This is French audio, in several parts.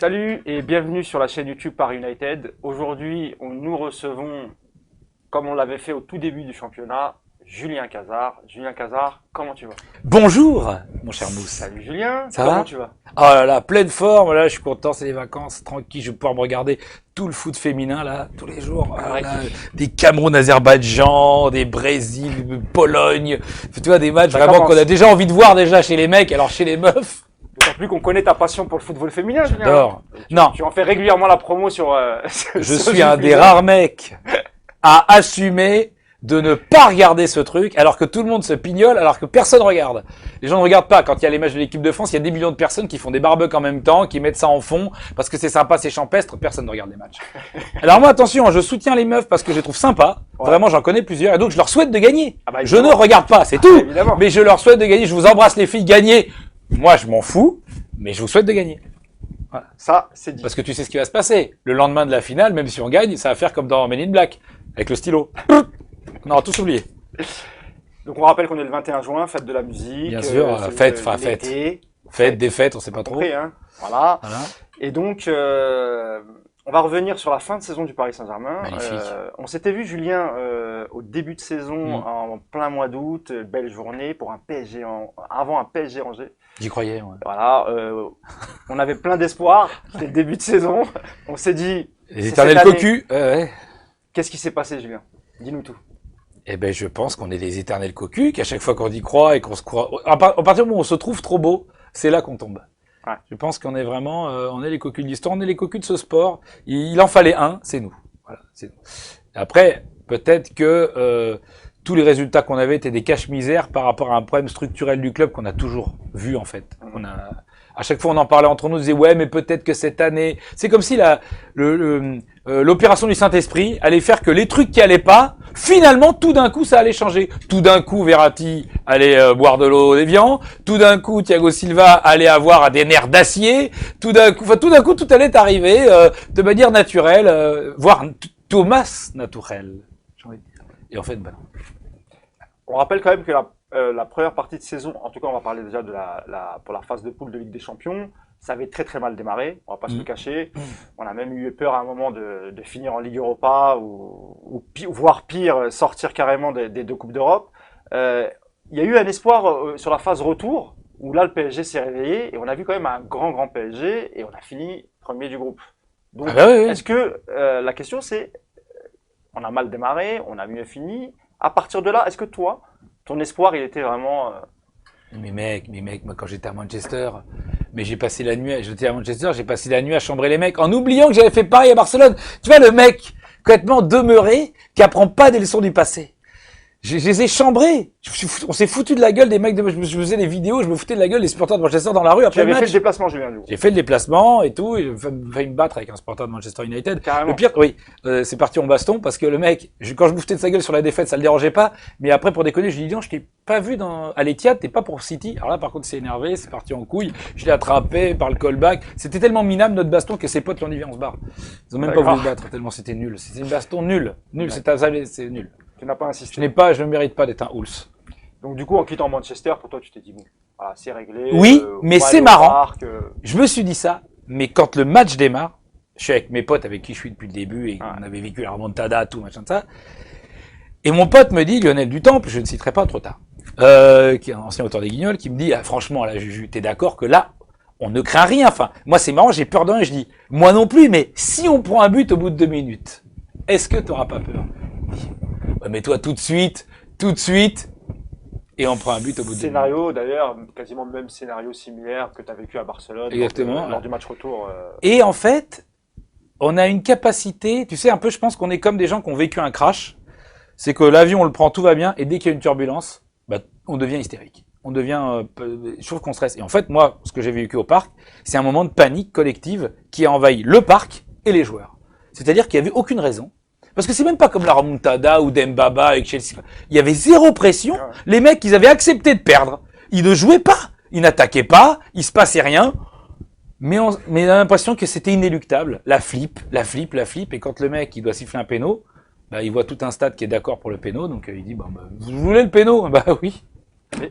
Salut et bienvenue sur la chaîne YouTube Paris United. Aujourd'hui, nous recevons, comme on l'avait fait au tout début du championnat, Julien Cazard. Julien Cazard, comment tu vas? Bonjour, mon cher Mousse. Salut Julien, Ça comment va tu vas? Oh là là, pleine forme, là, je suis content, c'est les vacances, tranquille, je vais pouvoir me regarder tout le foot féminin, là, tous les jours. Ah, là, des Cameroun, Azerbaïdjan, des Brésil, Pologne, tu vois, des matchs Ça vraiment commence. qu'on a déjà envie de voir déjà chez les mecs, alors chez les meufs, D'autant plus qu'on connaît ta passion pour le football féminin, Julien. j'adore. Non, Tu en fais régulièrement la promo sur... je suis un des rares mecs à assumer de ne pas regarder ce truc, alors que tout le monde se pignole, alors que personne regarde. Les gens ne regardent pas. Quand il y a les matchs de l'équipe de France, il y a des millions de personnes qui font des barbecues en même temps, qui mettent ça en fond, parce que c'est sympa, c'est champestre, personne ne regarde les matchs. Alors moi, attention, je soutiens les meufs parce que je les trouve sympas. Ouais. Vraiment, j'en connais plusieurs, et donc je leur souhaite de gagner. Ah bah, Je ne évidemment. regarde pas, c'est tout. Évidemment. Mais je leur souhaite de gagner. Je vous embrasse les filles, gagnez. Moi, je m'en fous, mais je vous souhaite de gagner. Ça, c'est dit. Parce que tu sais ce qui va se passer. Le lendemain de la finale, même si on gagne, ça va faire comme dans Men in Black, avec le stylo. On aura tous oublié. Donc on rappelle qu'on est le 21 juin, fête de la musique. Bien sûr, c'est fête, de enfin, fête. l'été. Fête, défaite, on sait pas trop. Compris, hein. Voilà. Voilà. Et donc, on va revenir sur la fin de saison du Paris Saint-Germain. Magnifique. On s'était vu, Julien, au début de saison, Mm. en plein mois d'août, belle journée pour un PSG avant un PSG Angers. J'y croyais, ouais. Voilà, on avait plein d'espoir. C'était le début de saison. On s'est dit, Les c'est éternels cette année. cocus. Ouais. Qu'est-ce qui s'est passé, Julien? Dis-nous tout. Eh ben, je pense qu'on est des éternels cocus, qu'à chaque fois qu'on y croit et qu'on se croit, à partir du moment où on se trouve trop beau, c'est là qu'on tombe. Ouais. Je pense qu'on est vraiment, on est les cocus de l'histoire, on est les cocus de ce sport. Il en fallait un, c'est nous. Voilà, c'est nous. Après, peut-être que tous les résultats qu'on avait étaient des caches-misères par rapport à un problème structurel du club qu'on a toujours vu en fait. On a, à chaque fois, on en parlait entre nous, on disait ouais, mais peut-être que cette année, c'est comme si l'opération du Saint-Esprit allait faire que les trucs qui allaient pas, finalement, tout d'un coup, ça allait changer. Tout d'un coup, Verratti allait boire de l'eau d'Évian. Tout d'un coup, Thiago Silva allait avoir des nerfs d'acier. Tout d'un coup, tout allait arriver de manière naturelle, voire Thomas naturel. J'ai envie de dire. Et en fait, ben non. On rappelle quand même que la première partie de saison, en tout cas, on va parler déjà de pour la phase de poule de Ligue des Champions. Ça avait très très mal démarré, on va pas se le cacher. On a même eu peur à un moment de finir en Ligue Europa voire pire, sortir carrément des deux Coupes d'Europe. Il y a eu un espoir sur la phase retour, où là le PSG s'est réveillé et on a vu quand même un grand PSG et on a fini premier du groupe. Donc Ah bah oui, oui. est-ce que la question c'est, on a mal démarré, on a mieux fini. À partir de là, est-ce que toi, ton espoir il était vraiment... Mais mec, moi quand j'étais à Manchester, mais j'étais à Manchester, j'ai passé la nuit à chambrer les mecs, en oubliant que j'avais fait pareil à Barcelone. Tu vois, le mec, complètement demeuré, qui apprend pas des leçons du passé. Je les ai chambrés. On s'est foutu de la gueule des mecs je faisais des vidéos, je me foutais de la gueule des supporters de Manchester dans la rue Tu après le avais fait match. le déplacement, Julien, du coup. J'ai fait le déplacement et tout, et j'ai failli me battre avec un supporter de Manchester United. Carrément. Le pire, oui, c'est parti en baston parce que le mec, quand je me foutais de sa gueule sur la défaite, ça le dérangeait pas. Mais après, pour déconner, je lui ai dit non, je t'ai pas vu à l'Etihad, t'es pas pour City. Alors là, par contre, c'est énervé, c'est parti en couille. Je l'ai attrapé par le callback. C'était tellement minable notre baston que ses potes l'ont dit viens, on se barre. Ils ont même pas D'accord. voulu se battre tellement c'était nul. C'était une baston nulle, c'est nul. Tu n'as pas insisté. Je ne mérite pas d'être un Hulse. Donc du coup, en quittant Manchester, pour toi, tu t'es dit bon, voilà, c'est réglé. Oui, on mais va c'est aller au marrant. parc, Je me suis dit ça, mais quand le match démarre, je suis avec mes potes avec qui je suis depuis le début et on avait vécu la remontada, tout machin de ça. Et mon pote me dit, Lionel Dutemple, je ne citerai pas trop tard, qui est un ancien auteur des Guignols, qui me dit, ah, franchement, là, Juju, t'es d'accord que là, on ne craint rien. Enfin, moi, c'est marrant, j'ai peur de rien. Je dis, moi non plus, mais si on prend un but au bout de 2 minutes, est-ce que t'auras pas peur? Il dit, ouais, mais toi, tout de suite, et on prend un but au bout de 2 minutes. scénario, d'ailleurs, quasiment le même scénario similaire que tu as vécu à Barcelone. Exactement. Lors du match retour. Et en fait, on a une capacité, tu sais, un peu, je pense qu'on est comme des gens qui ont vécu un crash. C'est que l'avion, on le prend, tout va bien, et dès qu'il y a une turbulence, bah, on devient hystérique. Je trouve qu'on stresse. Et en fait, moi, ce que j'ai vécu au parc, c'est un moment de panique collective qui a envahi le parc et les joueurs. C'est-à-dire qu'il n'y avait aucune raison. Parce que c'est même pas comme la remontada ou Dembaba avec Chelsea. Il y avait zéro pression. Les mecs, ils avaient accepté de perdre. Ils ne jouaient pas. Ils n'attaquaient pas. Il se passait rien. Mais on a l'impression que c'était inéluctable. La flip. Et quand le mec, il doit siffler un péno, bah, il voit tout un stade qui est d'accord pour le péno. Donc, il dit, bah, vous voulez le péno? Bah oui.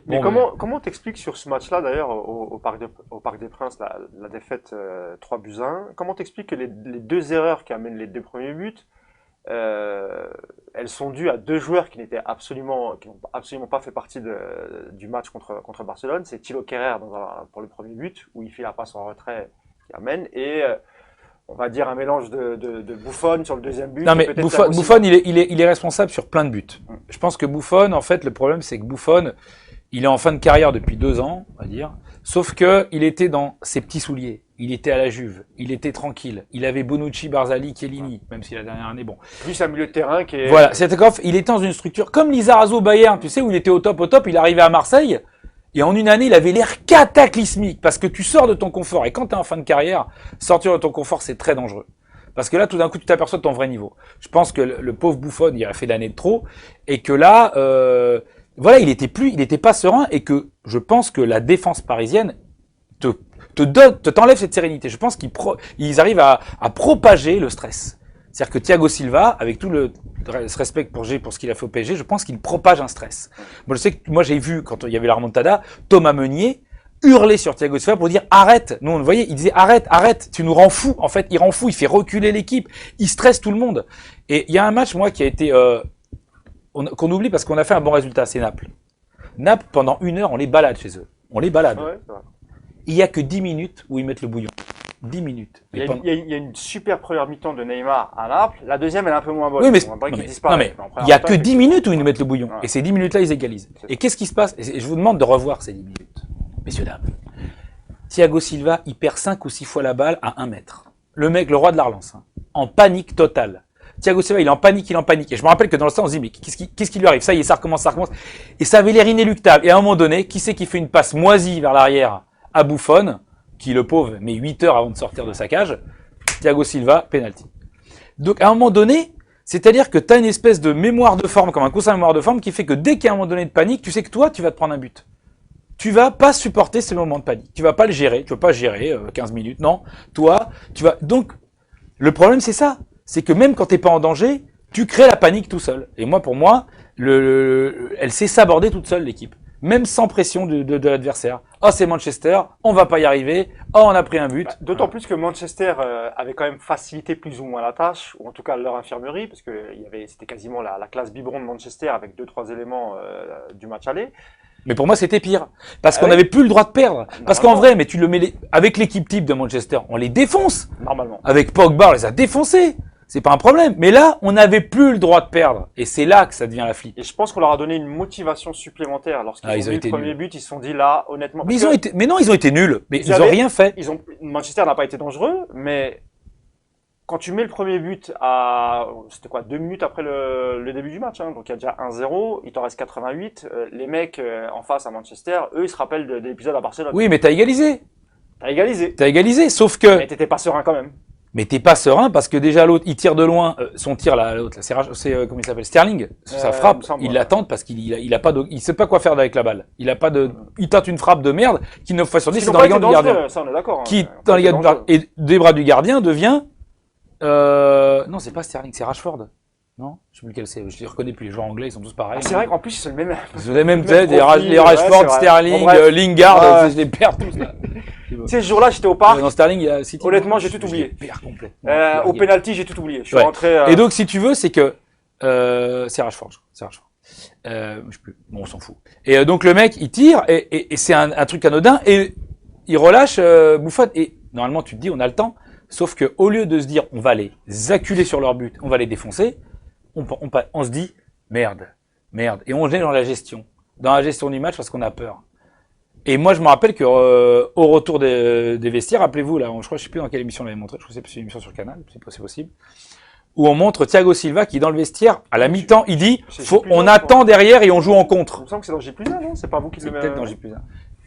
Mais comment t'expliques sur ce match-là, d'ailleurs, au Parc des Princes, la défaite 3-1, comment t'expliques que les deux erreurs qui amènent les deux premiers buts, elles sont dues à deux joueurs qui n'ont absolument pas fait partie du match contre Barcelone. C'est Thilo Kehrer pour le premier but, où il fait la passe en retrait qui amène, et on va dire un mélange de Buffon sur le deuxième but. Non, mais Buffon, il est responsable sur plein de buts. Je pense que Buffon, en fait, le problème, c'est que Buffon, il est en fin de carrière depuis 2 ans, on va dire. Sauf que il était dans ses petits souliers. Il était à la Juve. Il était tranquille. Il avait Bonucci, Barzali, Chiellini, même si la dernière année, bon. Plus un milieu de terrain qui est... Voilà. Setekov, il était dans une structure comme Lizarazu au Bayern, tu sais, où il était au top, il arrivait à Marseille. Et en une année, il avait l'air cataclysmique parce que tu sors de ton confort. Et quand tu es en fin de carrière, sortir de ton confort, c'est très dangereux. Parce que là, tout d'un coup, tu t'aperçois de ton vrai niveau. Je pense que le pauvre Buffon, il a fait l'année de trop. Et que là, voilà, il était pas serein. Et que je pense que la défense parisienne t'enlève cette sérénité. Je pense qu'ils arrivent à propager le stress. C'est-à-dire que Thiago Silva, avec tout le respect pour ce qu'il a fait au PSG, je pense qu'il propage un stress. Moi, je sais que j'ai vu, quand il y avait la remontada, Thomas Meunier hurler sur Thiago Silva pour dire arrête. Nous, on le voyait, il disait arrête, tu nous rends fous. En fait, il rend fou, il fait reculer l'équipe, il stresse tout le monde. Et il y a un match, moi, qui a été qu'on oublie parce qu'on a fait un bon résultat, c'est Naples. Naples, pendant 1 heure, on les balade chez eux. On les balade. Ouais, il y a que 10 minutes où ils mettent le bouillon. 10 minutes. Il y a une super première mi-temps de Neymar à Naples. La deuxième, elle est un peu moins bonne. Oui, mais il y a que 10 minutes où ils nous mettent le bouillon. Ouais. Et ces 10 minutes-là, ils égalisent. Et qu'est-ce qui se passe? Et je vous demande de revoir ces 10 minutes. Messieurs, dames. Thiago Silva, il perd 5 ou 6 fois la balle à 1 mètre. Le mec, le roi de la relance, hein, en panique totale. Thiago Silva, il est en panique. Et je me rappelle que dans le temps, on se dit, mais qu'est-ce qui lui arrive? Ça y est, ça recommence. Et ça avait l'air inéluctable. Et à un moment donné, qui c'est qui fait une passe moisie vers l'arrière à Buffon, qui le pauvre met 8 heures avant de sortir de sa cage? Thiago Silva, penalty. Donc à un moment donné, c'est-à-dire que tu as une espèce de mémoire de forme, comme un coussin de mémoire de forme, qui fait que dès qu'il y a un moment donné de panique, tu sais que toi, tu vas te prendre un but. Tu vas pas supporter ces moments de panique. Tu vas pas le gérer. Tu vas pas gérer 15 minutes. Non. Toi, tu vas... Donc, le problème, c'est ça. C'est que même quand t'es pas en danger, tu crées la panique tout seul. Et moi, pour moi, elle s'est sabordée toute seule, l'équipe. Même sans pression de l'adversaire. Oh, c'est Manchester, on va pas y arriver. Oh, on a pris un but. D'autant plus que Manchester avait quand même facilité plus ou moins la tâche, ou en tout cas leur infirmerie, parce que c'était quasiment la classe biberon de Manchester avec 2-3 éléments du match aller. Mais pour moi, c'était pire. Parce qu'on n'avait plus le droit de perdre. Parce qu'en vrai, mais tu le mets avec l'équipe type de Manchester, on les défonce. Normalement. Avec Pogba, on les a défoncés. C'est pas un problème. Mais là, on n'avait plus le droit de perdre. Et c'est là que ça devient la flip. Et je pense qu'on leur a donné une motivation supplémentaire. Lorsqu'ils ont vu le premier but, ils se sont dit là, honnêtement. Mais non, ils ont été nuls. Mais ils ont rien fait. Manchester n'a pas été dangereux, mais quand tu mets le premier but c'était quoi, 2 minutes après le début du match, hein, donc il y a déjà 1-0, il t'en reste 88, les mecs en face à Manchester, eux, ils se rappellent de l'épisode à Barcelone. Oui, mais t'as égalisé. T'as égalisé, sauf que... Mais t'étais pas serein quand même. Mais t'es pas serein parce que déjà l'autre, il tire de loin, son tir là, l'autre, c'est comment il s'appelle, Sterling, sa frappe, il l'attend parce qu'il a pas il sait pas quoi faire avec la balle. Il tente une frappe de merde qui 9 fois sur 10 c'est dans les gants du gardien. Ça, on est d'accord. Qui dans les gants et des bras du gardien devient non, c'est pas Sterling, c'est Rashford. Non, je sais plus lequel c'est. Je les reconnais plus. Les joueurs anglais, ils sont tous pareils. C'est vrai qu'en plus, c'est le même. Ils ont les mêmes têtes, les Rashford, Sterling, Lingard, je les perds tous là. Tu sais, ce jour-là, j'étais au parc. Dans Sterling, il y a City. Honnêtement, j'ai tout oublié. Je perds complètement. Au penalty, j'ai tout oublié. Je suis rentré. Et donc, si tu veux, c'est que c'est Rashford. C'est Rashford. Je sais plus. Bon, on s'en fout. Et donc le mec, il tire et c'est un truc anodin et il relâche Buffon. Et normalement, tu te dis, on a le temps. Sauf que au lieu de se dire, on va les acculer sur leur but, on va les défoncer, on se dit, merde. Et on est dans la gestion du match parce qu'on a peur. Et moi, je me rappelle que au retour des vestiaires, rappelez-vous là, je sais plus dans quelle émission on l'avait montré, je crois que c'est une émission sur Canal, c'est possible, où on montre Thiago Silva qui dans le vestiaire à la mi-temps, il dit, on attend derrière et on joue en contre. Il me semble que c'est dans J+1, non? C'est pas vous qui le mettez. Peut-être dans J+1.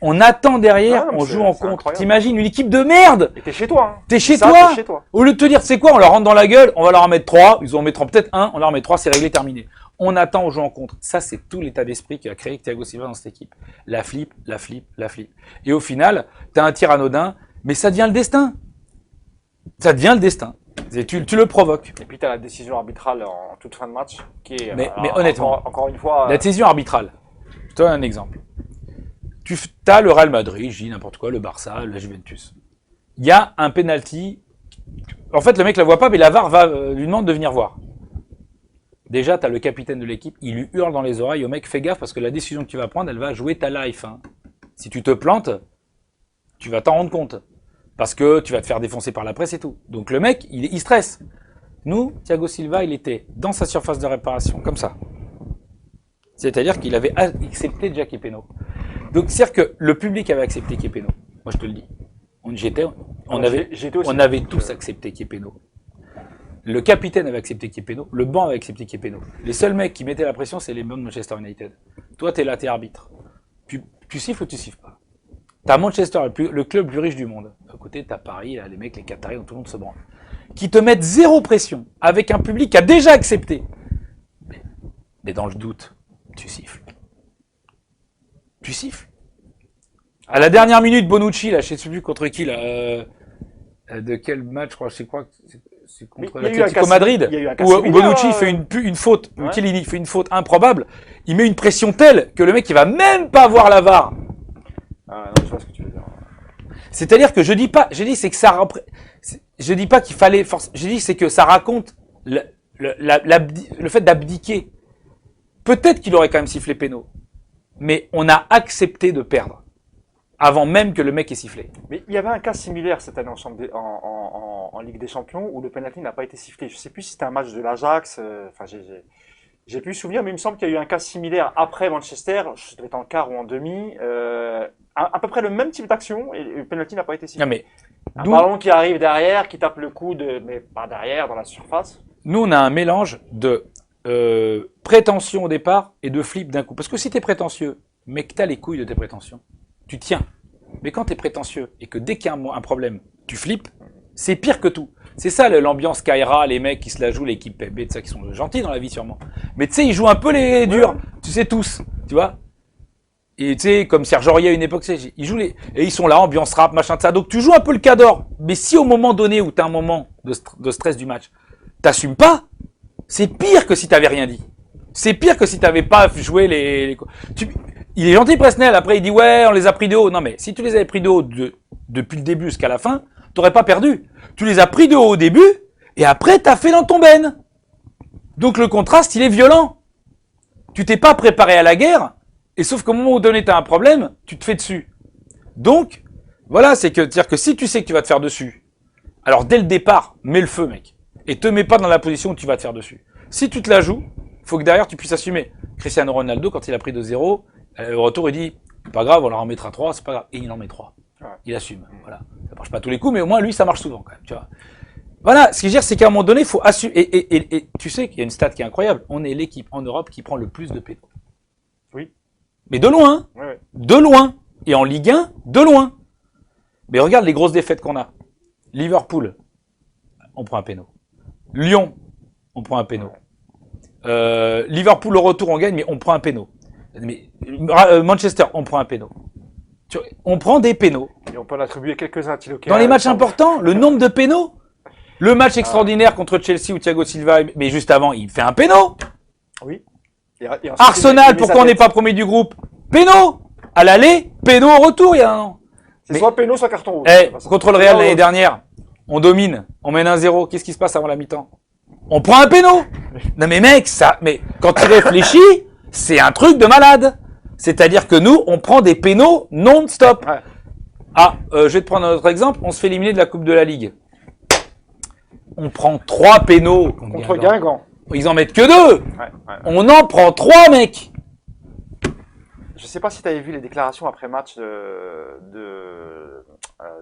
On attend derrière, on joue en contre. T'imagines une équipe de merde. Et t'es chez toi. Hein. T'es chez toi. Au lieu de te dire, c'est quoi, on leur rentre dans la gueule, on va leur en mettre 3, ils en mettront peut-être 1, on leur en met 3, c'est réglé, terminé. On attend, on joue en contre. Ça, c'est tout l'état d'esprit qui a créé Thiago Silva dans cette équipe. La flip. Et au final, t'as un tir anodin, mais ça devient le destin. Et tu le provoques. Et puis t'as la décision arbitrale en toute fin de match, qui est, mais honnêtement, encore une fois, la décision arbitrale. Je te donne un exemple. Tu as le Real Madrid, je dis n'importe quoi, le Barça, la Juventus. Il y a un penalty. En fait, le mec la voit pas, mais la VAR lui demande de venir voir. Déjà, tu as le capitaine de l'équipe, il lui hurle dans les oreilles au mec, fais gaffe parce que la décision que tu vas prendre, elle va jouer ta life. Hein. Si tu te plantes, tu vas t'en rendre compte. Parce que tu vas te faire défoncer par la presse et tout. Donc le mec, il stresse. Nous, Thiago Silva, il était dans sa surface de réparation, comme ça. C'est-à-dire qu'il avait accepté Jackie Peno. Donc c'est-à-dire que le public avait accepté Kepeno. Moi, je te le dis. On avait tous accepté Kepeno. Le capitaine avait accepté Kepeno. Le banc avait accepté Kepeno. Les seuls mecs qui mettaient la pression, c'est les mecs de Manchester United. Toi, t'es là, t'es arbitre. Tu siffles ou tu siffles pas? T'as Manchester, le club le plus riche du monde. À côté, t'as Paris, là, les mecs, les Qataris, tout le monde se branle. Qui te mettent zéro pression, avec un public qui a déjà accepté. Mais dans le doute, tu siffles. Tu siffles. À la dernière minute, Bonucci, là, je sais plus contre qui, là, de quel match, je crois que c'est contre l'Atlético Madrid, où Bonucci fait une faute, ouais. Chiellini fait une faute improbable, il met une pression telle que le mec, il va même pas voir la VAR. Ah, non, je vois ce que tu veux dire. C'est-à-dire que je dis c'est que ça, je dis pas qu'il fallait je dis c'est que ça raconte le fait d'abdiquer. Peut-être qu'il aurait quand même sifflé péno, mais on a accepté de perdre avant même que le mec ait sifflé. Mais il y avait un cas similaire cette année en Ligue des Champions où le penalty n'a pas été sifflé. Je sais plus si c'était un match de l'Ajax. Enfin, j'ai plus souvenir, mais il me semble qu'il y a eu un cas similaire après Manchester. Je devais être en quart ou en demi. À peu près le même type d'action et le penalty n'a pas été sifflé. Non, mais un ballon qui arrive derrière, qui tape le coude, mais pas derrière, dans la surface. Nous, on a un mélange de prétention au départ et de flip d'un coup. Parce que si t'es prétentieux, mais que t'as les couilles de tes prétentions, tu tiens. Mais quand t'es prétentieux et que dès qu'il y a un problème, tu flippes, c'est pire que tout. C'est ça l'ambiance Kaira, les mecs qui se la jouent, l'équipe PB, de ça, qui sont gentils dans la vie sûrement. Mais tu sais, ils jouent un peu les durs, tu sais tous, tu vois. Et tu sais, comme Serge Aurier à une époque, ils jouent et ils sont là, ambiance rap, machin de ça. Donc tu joues un peu le cador. Mais si au moment donné où t'as un moment de stress du match, t'assumes pas, c'est pire que si t'avais rien dit. C'est pire que si t'avais pas joué il est gentil Presnel, après il dit ouais, on les a pris de haut. Non mais si tu les avais pris de haut depuis le début jusqu'à la fin, t'aurais pas perdu. Tu les as pris de haut au début, et après t'as fait dans ton ben. Donc le contraste, il est violent. Tu t'es pas préparé à la guerre, et sauf qu'au moment où donné t'as un problème, tu te fais dessus. Donc, voilà, c'est-à-dire que si tu sais que tu vas te faire dessus, alors dès le départ, mets le feu, mec. Et te mets pas dans la position où tu vas te faire dessus. Si tu te la joues, faut que derrière tu puisses assumer. Cristiano Ronaldo, quand il a pris 2-0, au retour, il dit, pas grave, on leur en mettra 3, c'est pas grave. Et il en met 3. Ouais. Il assume. Voilà. Ça marche pas tous les coups, mais au moins, lui, ça marche souvent, quand même, tu vois. Voilà. Ce que je veux dire, c'est qu'à un moment donné, il faut assumer. Et tu sais qu'il y a une stat qui est incroyable. On est l'équipe en Europe qui prend le plus de pénaux. Oui. Mais de loin. Ouais. De loin. Et en Ligue 1, de loin. Mais regarde les grosses défaites qu'on a. Liverpool, on prend un pénal. Lyon, on prend un pénal. Liverpool au retour, on gagne, mais on prend un pénal. Mais Manchester, on prend un pénal. On prend des pénaux. Et on peut en attribuer quelques-uns. Dans les matchs importants, le nombre de pénaux. Le match extraordinaire contre Chelsea où Thiago Silva, mais juste avant, il fait un pénal. Oui. Et Arsenal, pourquoi on n'est pas premier du groupe? Pénal. À l'aller, pénal au retour, il y a un an. C'est soit pénal, soit carton rouge. Contre le Real l'année dernière, on domine, on mène 1-0. Qu'est-ce qui se passe avant la mi-temps? On prend un pénal. Non mais mec, mais quand tu réfléchis, c'est un truc de malade. C'est-à-dire que nous, on prend des pénaux non-stop. Ouais. Je vais te prendre un autre exemple. On se fait éliminer de la Coupe de la Ligue. On prend 3 pénaux. Contre Guingamp. Ils en mettent que 2. Ouais. On en prend 3, mec. Je sais pas si tu avais vu les déclarations après match de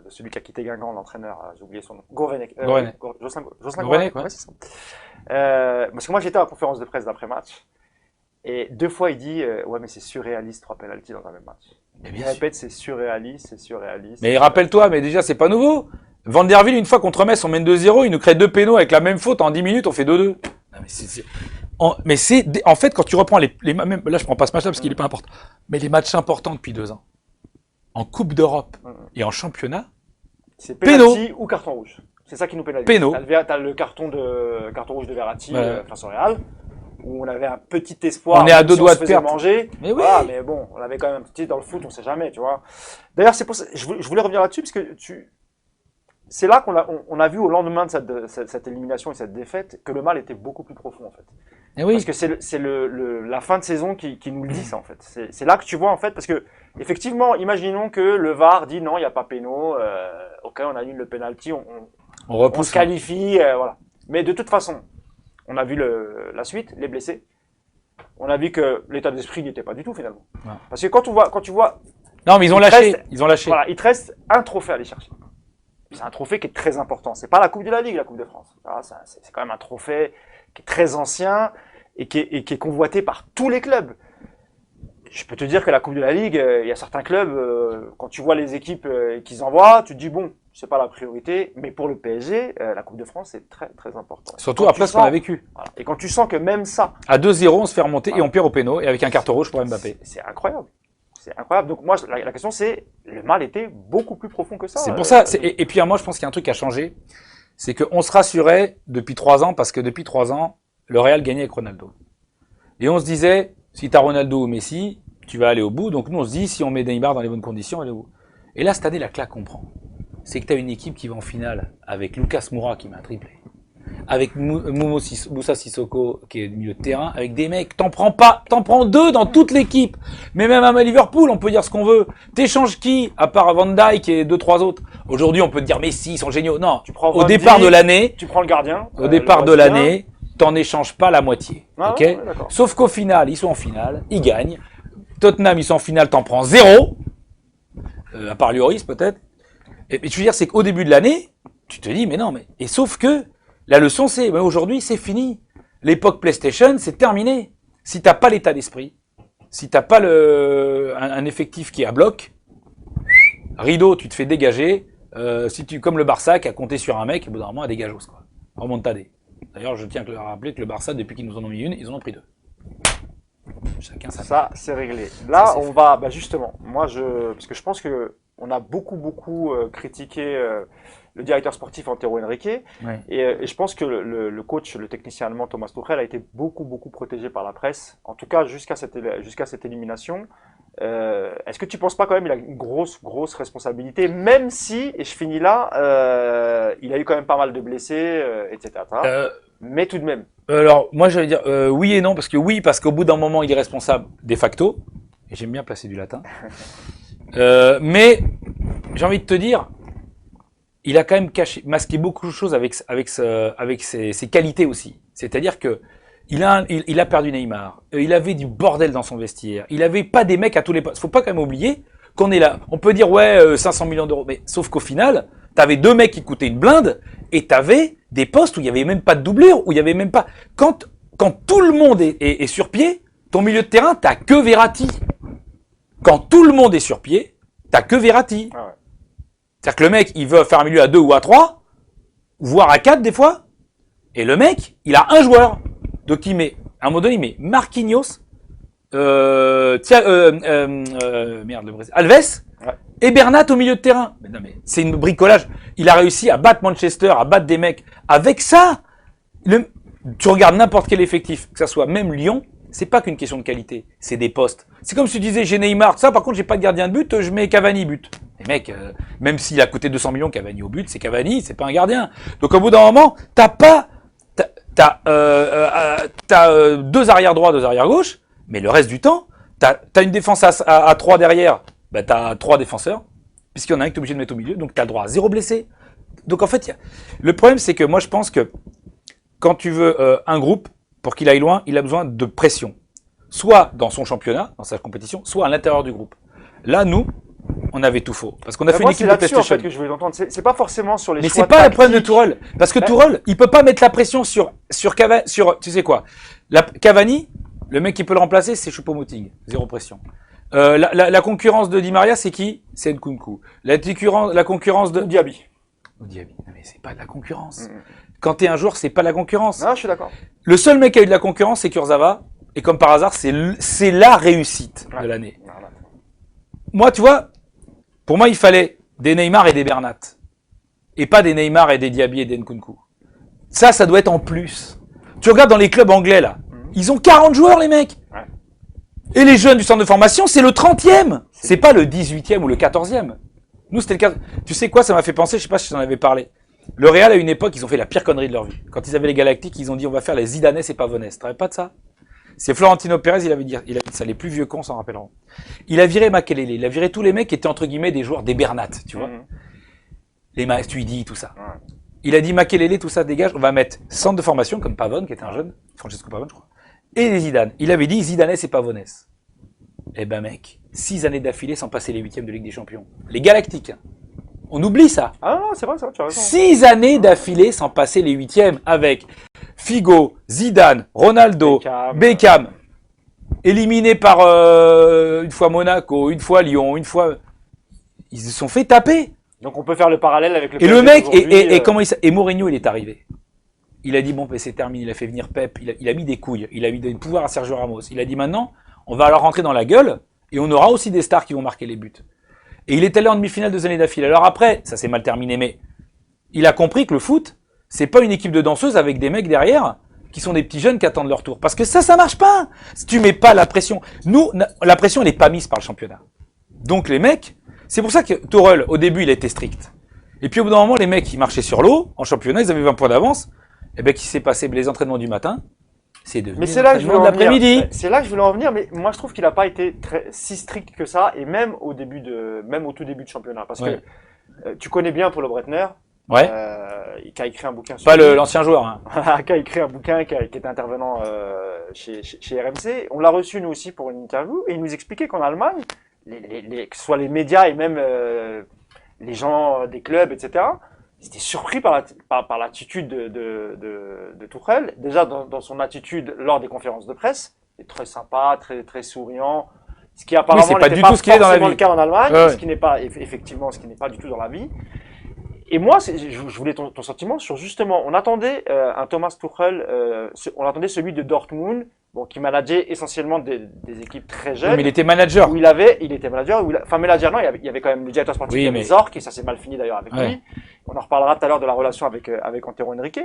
celui qui a quitté Guingamp, l'entraîneur. J'ai oublié son nom. Gourvenec. Jocelyn Gourvenec, ouais, c'est ça. Parce que moi, j'étais à la conférence de presse d'après-match. Et 2 fois, il dit ouais, mais c'est surréaliste, 3 penalties dans un même match. Il répète, c'est surréaliste. Mais rappelle-toi, mais déjà, c'est pas nouveau. Van der Wiel, une fois contre Metz, on mène 2-0, il nous crée 2 pénaux avec la même faute. En 10 minutes, on fait 2-2. Mais en fait, quand tu reprends même, là, je prends pas ce match-là parce qu'il est pas important. Mais les matchs importants depuis 2 ans. En Coupe d'Europe et en championnat. C'est penalty ou carton rouge. C'est ça qui nous pénalise. Pénaux. T'as le carton rouge de Verratti face au Real. où on avait un petit espoir. On est à deux si doigts on se de faisait perdre. manger. Mais oui. Voilà, mais bon, on avait quand même un petit dans le foot, on sait jamais, tu vois. D'ailleurs, c'est pour ça, je voulais revenir là-dessus parce que c'est là qu'on a vu au lendemain de cette élimination et cette défaite que le mal était beaucoup plus profond en fait. Et oui. Parce que c'est la fin de saison qui nous le dit ça en fait. C'est là que tu vois en fait, parce que effectivement, imaginons que le VAR dit non, il n'y a pas péno, ok, on annule le penalty, on repousse. se qualifie, voilà. Mais de toute façon, on a vu la suite, les blessés. On a vu que l'état d'esprit n'y était pas du tout finalement. Ouais. Parce que quand tu vois, non, mais ils ont lâché. Ils ont lâché. Voilà, il te reste un trophée à aller chercher. C'est un trophée qui est très important. C'est pas la Coupe de la Ligue, la Coupe de France. Voilà, c'est quand même un trophée qui est très ancien et qui est convoité par tous les clubs. Je peux te dire que la Coupe de la Ligue, il y a certains clubs, quand tu vois les équipes qu'ils envoient, tu te dis bon, c'est pas la priorité, mais pour le PSG, la Coupe de France, c'est très très important. Surtout après ce qu'on a vécu. Voilà. Et quand tu sens que même ça... À 2-0, on se fait remonter et on perd au péno et avec un carton rouge pour Mbappé. C'est incroyable. C'est incroyable. Donc moi, la question c'est, le mal était beaucoup plus profond que ça. C'est pour ça. Et puis moi, je pense qu'il y a un truc qui a changé. C'est qu'on se rassurait depuis 3 ans, parce que depuis 3 ans, le Real gagnait avec Ronaldo. Et on se disait, si tu as Ronaldo ou Messi, tu vas aller au bout. Donc nous, on se dit, si on met Neymar dans les bonnes conditions, aller au bout. Et là, cette année, la claque qu'on prend, c'est que tu as une équipe qui va en finale avec Lucas Moura qui met un triplé, avec Moussa Sissoko qui est milieu de terrain, avec des mecs, t'en prends 2 dans toute l'équipe. Mais même à Liverpool, on peut dire ce qu'on veut. T'échanges qui, à part Van Dijk et 2-3 autres? Aujourd'hui, on peut te dire, mais si, ils sont géniaux. Non, tu prends au départ de l'année, tu prends le gardien. Au départ de l'année, t'en échanges pas la moitié. Ah, ok? ouais, Sauf qu'au final, ils sont en finale, ils gagnent. Tottenham, ils sont en finale, t'en prends 0. À part Lloris, peut-être. Et je veux dire, c'est qu'au début de l'année, tu te dis, mais non, mais, et sauf que, la leçon, c'est, ben aujourd'hui, c'est fini. L'époque PlayStation, c'est terminé. Si t'as pas l'état d'esprit, si t'as pas un effectif qui est à bloc, rideau, tu te fais dégager. Comme le Barça qui a compté sur un mec, au bout d'un moment, à dégagos, quoi. Remontada. D'ailleurs, je tiens à rappeler que le Barça, depuis qu'ils nous en ont mis une, ils en ont pris 2. Chacun sa Ça, c'est réglé. Là, ça, on va, justement, parce que je pense que on a beaucoup critiqué le directeur sportif Antero Henrique, ouais. et je pense que le coach, le technicien allemand Thomas Tuchel a été beaucoup protégé par la presse, en tout cas jusqu'à cette élimination. Est-ce que tu penses pas quand même il a une grosse responsabilité, même si, et je finis là, il a eu quand même pas mal de blessés, etc. Mais tout de même. Alors moi je vais dire oui et non, parce qu'au bout d'un moment il est responsable de facto, et j'aime bien placer du latin. Mais j'ai envie de te dire, il a quand même masqué beaucoup de choses avec ses qualités aussi. C'est-à-dire que il a perdu Neymar, il avait du bordel dans son vestiaire, il avait pas des mecs à tous les postes. Faut pas quand même oublier qu'on est là. On peut dire ouais 500 millions d'euros, mais sauf qu'au final, t'avais 2 mecs qui coûtaient une blinde et t'avais des postes où il y avait même pas de doublure, où il y avait même pas. Quand tout le monde est sur pied, ton milieu de terrain t'as que Verratti. Quand tout le monde est sur pied, t'as que Verratti. Ah ouais. C'est-à-dire que le mec, il veut faire un milieu à 2 ou à 3, voire à 4 des fois, et le mec, il a un joueur. Donc il met, à un moment donné, il met Marquinhos, le Brésil, Alves, ouais. Et Bernat au milieu de terrain. Mais non, mais c'est une bricolage. Il a réussi à battre Manchester, à battre des mecs. Avec ça, tu regardes n'importe quel effectif, que ça soit même Lyon, c'est pas qu'une question de qualité, c'est des postes. C'est comme si tu disais, j'ai Neymar, ça, par contre, j'ai pas de gardien de but, je mets Cavani but. Les mecs, même s'il a coûté 200 millions, Cavani au but, c'est Cavani, c'est pas un gardien. Donc au bout d'un moment, t'as 2 arrières droits, 2 arrières gauche, mais le reste du temps, t'as une défense à 3 derrière, bah t'as 3 défenseurs, puisqu'il y en a un que t'es obligé de mettre au milieu, donc t'as le droit à 0 blessé. Donc en fait, le problème c'est que moi je pense que quand tu veux un groupe, pour qu'il aille loin, il a besoin de pression. Soit dans son championnat, dans sa compétition, soit à l'intérieur du groupe. Là, nous, on avait tout faux. Parce qu'on a fait une équipe de PlayStation. En fait, que je voulais l'entendre. C'est pas forcément sur les mais choix c'est pas tactiques. le problème de Tourelle. Parce que Tourelle, il peut pas mettre la pression sur Cavani, tu sais quoi. Cavani, le mec qui peut le remplacer, c'est Choupo-Moting. 0 pression. La concurrence de Di Maria, c'est qui? C'est Nkunku. La concurrence de Diaby. Diaby. Non, mais c'est pas de la concurrence. Quand t'es un joueur, c'est pas de la concurrence. Non, je suis d'accord. Le seul mec qui a eu de la concurrence, c'est Kurzawa. Et comme par hasard, c'est la réussite de l'année. Moi, tu vois, pour moi, il fallait des Neymar et des Bernat. Et pas des Neymar et des Diaby et des Nkunku. Ça doit être en plus. Tu regardes dans les clubs anglais, là. Ils ont 40 joueurs, les mecs. Ouais. Et les jeunes du centre de formation, c'est le 30e. C'est pas le 18e ou le 14e. Nous, c'était le 15. Tu sais quoi, ça m'a fait penser, je sais pas si je t'en avais parlé. Le Real, à une époque, ils ont fait la pire connerie de leur vie. Quand ils avaient les Galactiques, ils ont dit on va faire les Zidanais et Pavones. Tu te pas de ça? C'est Florentino Pérez, il avait dit ça, les plus vieux cons s'en rappelleront. Il a viré Makelele, il a viré tous les mecs qui étaient entre guillemets des joueurs des Bernates, tu vois. Les Matuidi, tout ça. Il a dit Makelele, tout ça dégage, on va mettre centre de formation comme Pavone, qui était un jeune, Francesco Pavone, je crois, et les Zidane. Il avait dit Zidanais et Pavones. Eh ben mec, 6 années d'affilée sans passer les 8e de Ligue des Champions. Les Galactiques. Hein. On oublie ça. Ah non, c'est vrai, tu as raison. 6 années d'affilée sans passer les 8e avec Figo, Zidane, Ronaldo, Beckham, éliminé par une fois Monaco, une fois Lyon, une fois... Ils se sont fait taper. Donc on peut faire le parallèle avec le... Et le mec, et Mourinho, il est arrivé. Il a dit, bon, c'est terminé, il a fait venir Pep, il a mis des couilles, il a mis des pouvoirs à Sergio Ramos. Il a dit, maintenant, on va leur rentrer dans la gueule, et on aura aussi des stars qui vont marquer les buts. Et il est allé en demi-finale 2 années d'affilée. Alors après, ça s'est mal terminé, mais il a compris que le foot, c'est pas une équipe de danseuses avec des mecs derrière qui sont des petits jeunes qui attendent leur tour. Parce que ça marche pas. Si tu mets pas la pression. Nous, la pression, elle est pas mise par le championnat. Donc les mecs, c'est pour ça que Tourelle, au début, il était strict. Et puis au bout d'un moment, les mecs, ils marchaient sur l'eau. En championnat, ils avaient 20 points d'avance. Et ben, qui s'est passé les entraînements du matin, c'est devenu l'entraînement de l'après-midi. C'est là que je voulais en venir, mais moi je trouve qu'il n'a pas été si strict que ça, et même au tout début de championnat. Parce que tu connais bien Paulo Breitner. Ouais. Qui a écrit un bouquin sur pas l'ancien joueur, hein. qui a écrit un bouquin, qui était intervenant chez RMC. On l'a reçu nous aussi pour une interview, et il nous expliquait qu'en Allemagne, que ce soit les médias et même les gens des clubs, etc., ils étaient surpris par l'attitude de Tuchel. Déjà dans son attitude lors des conférences de presse, il est très sympa, très souriant. Ce qui apparemment n'était pas forcément le cas en Allemagne, ce qui n'est pas effectivement, ce qui n'est pas du tout dans la vie. Et moi, je voulais ton sentiment sur justement, on attendait un Thomas Tuchel, on attendait celui de Dortmund, bon, qui manageait essentiellement des équipes très jeunes. Oui, mais il était manager. Il était manager. Manager, non, il y avait quand même le directeur sportif, il y avait Zorc, et ça s'est mal fini d'ailleurs avec lui. On en reparlera tout à l'heure de la relation avec Antero Henrique.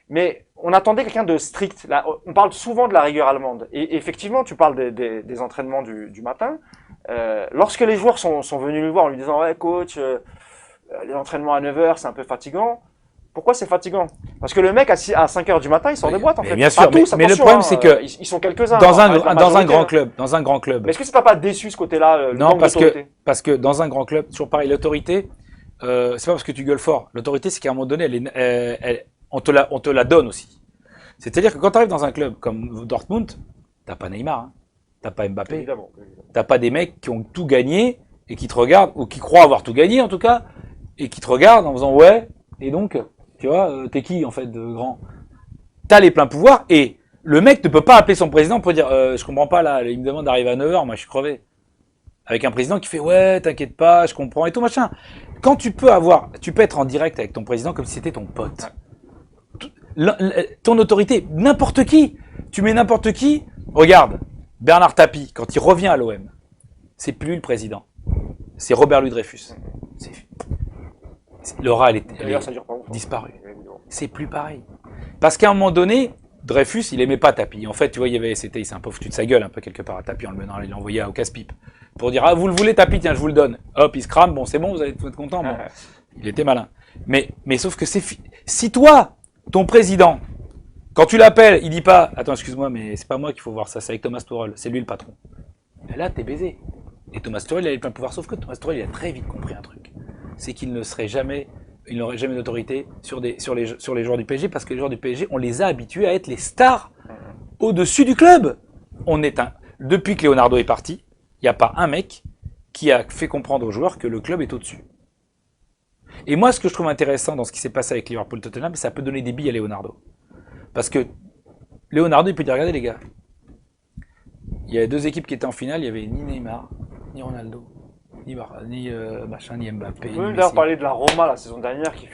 Mais on attendait quelqu'un de strict. Là, on parle souvent de la rigueur allemande. Et effectivement, tu parles des entraînements du matin. Lorsque les joueurs sont venus le voir en lui disant, ouais, coach, les entraînements à 9h, c'est un peu fatigant. Pourquoi c'est fatigant? Parce que le mec, à 5h du matin, il sort de boîte, en fait. Bien sûr, mais le problème, c'est que ils sont quelques-uns. Dans un grand club. Mais est-ce que ça t'a pas déçu, ce côté-là? Non, parce que dans un grand club, toujours pareil, l'autorité, c'est pas parce que tu gueules fort. L'autorité, c'est qu'à un moment donné, on te la donne aussi. C'est-à-dire que quand tu arrives dans un club comme Dortmund, t'as pas Neymar, hein, t'as pas Mbappé, évidemment. T'as pas des mecs qui ont tout gagné et qui te regardent, ou qui croient avoir tout gagné en tout cas, et qui te regardent en faisant ouais, et donc, tu vois, t'es qui en fait de grand? T'as les pleins pouvoirs, et le mec ne peut pas appeler son président pour dire je comprends pas là, il me demande d'arriver à 9h, moi je suis crevé. Avec un président qui fait ouais, t'inquiète pas, je comprends et tout machin. Quand tu peux être en direct avec ton président comme si c'était ton pote. Ton autorité, n'importe qui, tu mets n'importe qui, regarde, Bernard Tapie, quand il revient à l'OM, c'est plus le président, c'est Robert Louis Dreyfus. L'aura, elle est disparue. C'est plus pareil. Parce qu'à un moment donné, Dreyfus, il aimait pas Tapie. En fait, tu vois, il s'est un peu foutu de sa gueule, un peu quelque part à Tapie en le menant, il l'a envoyé au casse-pipe. Pour dire, ah, vous le voulez Tapie, tiens, je vous le donne. Hop, il se crame, bon, c'est bon, vous allez être content. Bon. Il était malin. Mais sauf que si toi, ton président, quand tu l'appelles, il dit pas, attends, excuse-moi, mais c'est pas moi qu'il faut voir ça, c'est avec Thomas Tuchel, c'est lui le patron. Et là, t'es baisé. Et Thomas Tuchel, il a plein de pouvoir, sauf que Thomas Tuchel, il a très vite compris un truc. C'est qu'il n'aurait jamais d'autorité sur les joueurs du PSG, parce que les joueurs du PSG, on les a habitués à être les stars au-dessus du club. Depuis que Leonardo est parti, il n'y a pas un mec qui a fait comprendre aux joueurs que le club est au-dessus. Et moi, ce que je trouve intéressant dans ce qui s'est passé avec Liverpool-Tottenham, ça peut donner des billes à Leonardo. Parce que Leonardo, il peut dire, regardez les gars, il y a 2 équipes qui étaient en finale, il n'y avait ni Neymar, ni Ronaldo, ni Mbappé. On peut même d'ailleurs parler de la Roma la saison dernière qui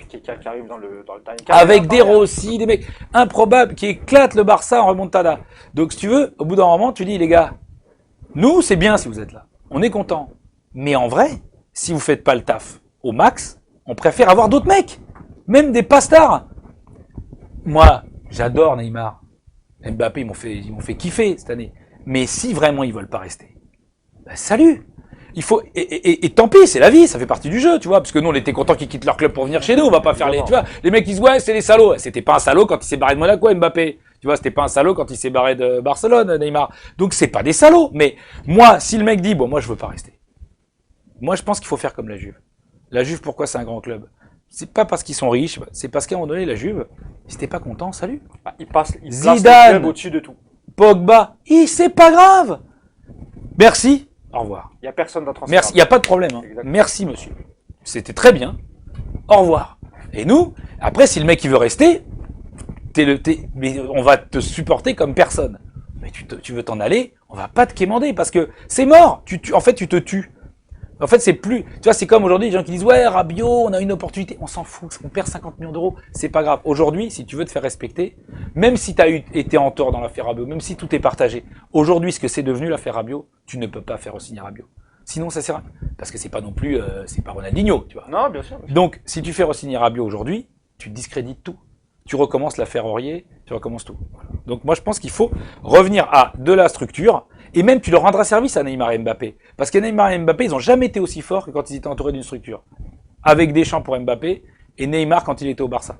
arrive dans le time. Avec des Rossi, des mecs improbables qui éclatent le Barça en remontada. Donc si tu veux, au bout d'un moment, tu dis les gars, nous c'est bien si vous êtes là, on est content. Mais en vrai, si vous faites pas le taf au max, on préfère avoir d'autres mecs, même des pas stars. Moi, j'adore Neymar. Mbappé, ils m'ont fait kiffer cette année. Mais si vraiment ils veulent pas rester, bah, salut. Il faut et tant pis, c'est la vie, ça fait partie du jeu, tu vois, parce que nous on était contents qu'ils quittent leur club pour venir chez nous, on va pas faire les, tu vois, les mecs ils disent ouais c'est les salauds, c'était pas un salaud quand il s'est barré de Monaco, Mbappé, tu vois, c'était pas un salaud quand il s'est barré de Barcelone, Neymar, donc c'est pas des salauds, mais moi si le mec dit bon moi je veux pas rester, moi je pense qu'il faut faire comme la Juve. La Juve pourquoi c'est un grand club? C'est pas parce qu'ils sont riches, c'est parce qu'à un moment donné la Juve, ils étaient pas contents, salut. Bah, il place le Zidane, club au-dessus de tout. Pogba, c'est pas grave. Merci. Au revoir. Il n'y a personne dans transfert. Merci, il n'y a pas de problème. Hein. Merci, monsieur. C'était très bien. Au revoir. Et nous, après, si le mec il veut rester, mais on va te supporter comme personne. Mais tu veux t'en aller, on va pas te quémander parce que c'est mort. En fait, tu te tues. En fait, c'est plus. Tu vois, c'est comme aujourd'hui, les gens qui disent ouais, Rabiot, on a une opportunité. On s'en fout. On perd 50 millions d'euros. C'est pas grave. Aujourd'hui, si tu veux te faire respecter, même si tu as été en tort dans l'affaire Rabiot, même si tout est partagé, aujourd'hui, ce que c'est devenu l'affaire Rabiot, tu ne peux pas faire re-signer Rabiot. Sinon, ça sert à rien. Parce que c'est pas non plus, c'est pas Ronaldinho, tu vois. Non, bien sûr. Bien sûr. Donc, si tu fais re-signer Rabiot aujourd'hui, tu discrédites tout. Tu recommences l'affaire Aurier, tu recommences tout. Voilà. Donc, moi, je pense qu'il faut revenir à de la structure. Et même, tu leur rendras service à Neymar et Mbappé. Parce que Neymar et Mbappé, ils n'ont jamais été aussi forts que quand ils étaient entourés d'une structure. Avec Deschamps pour Mbappé et Neymar quand il était au Barça.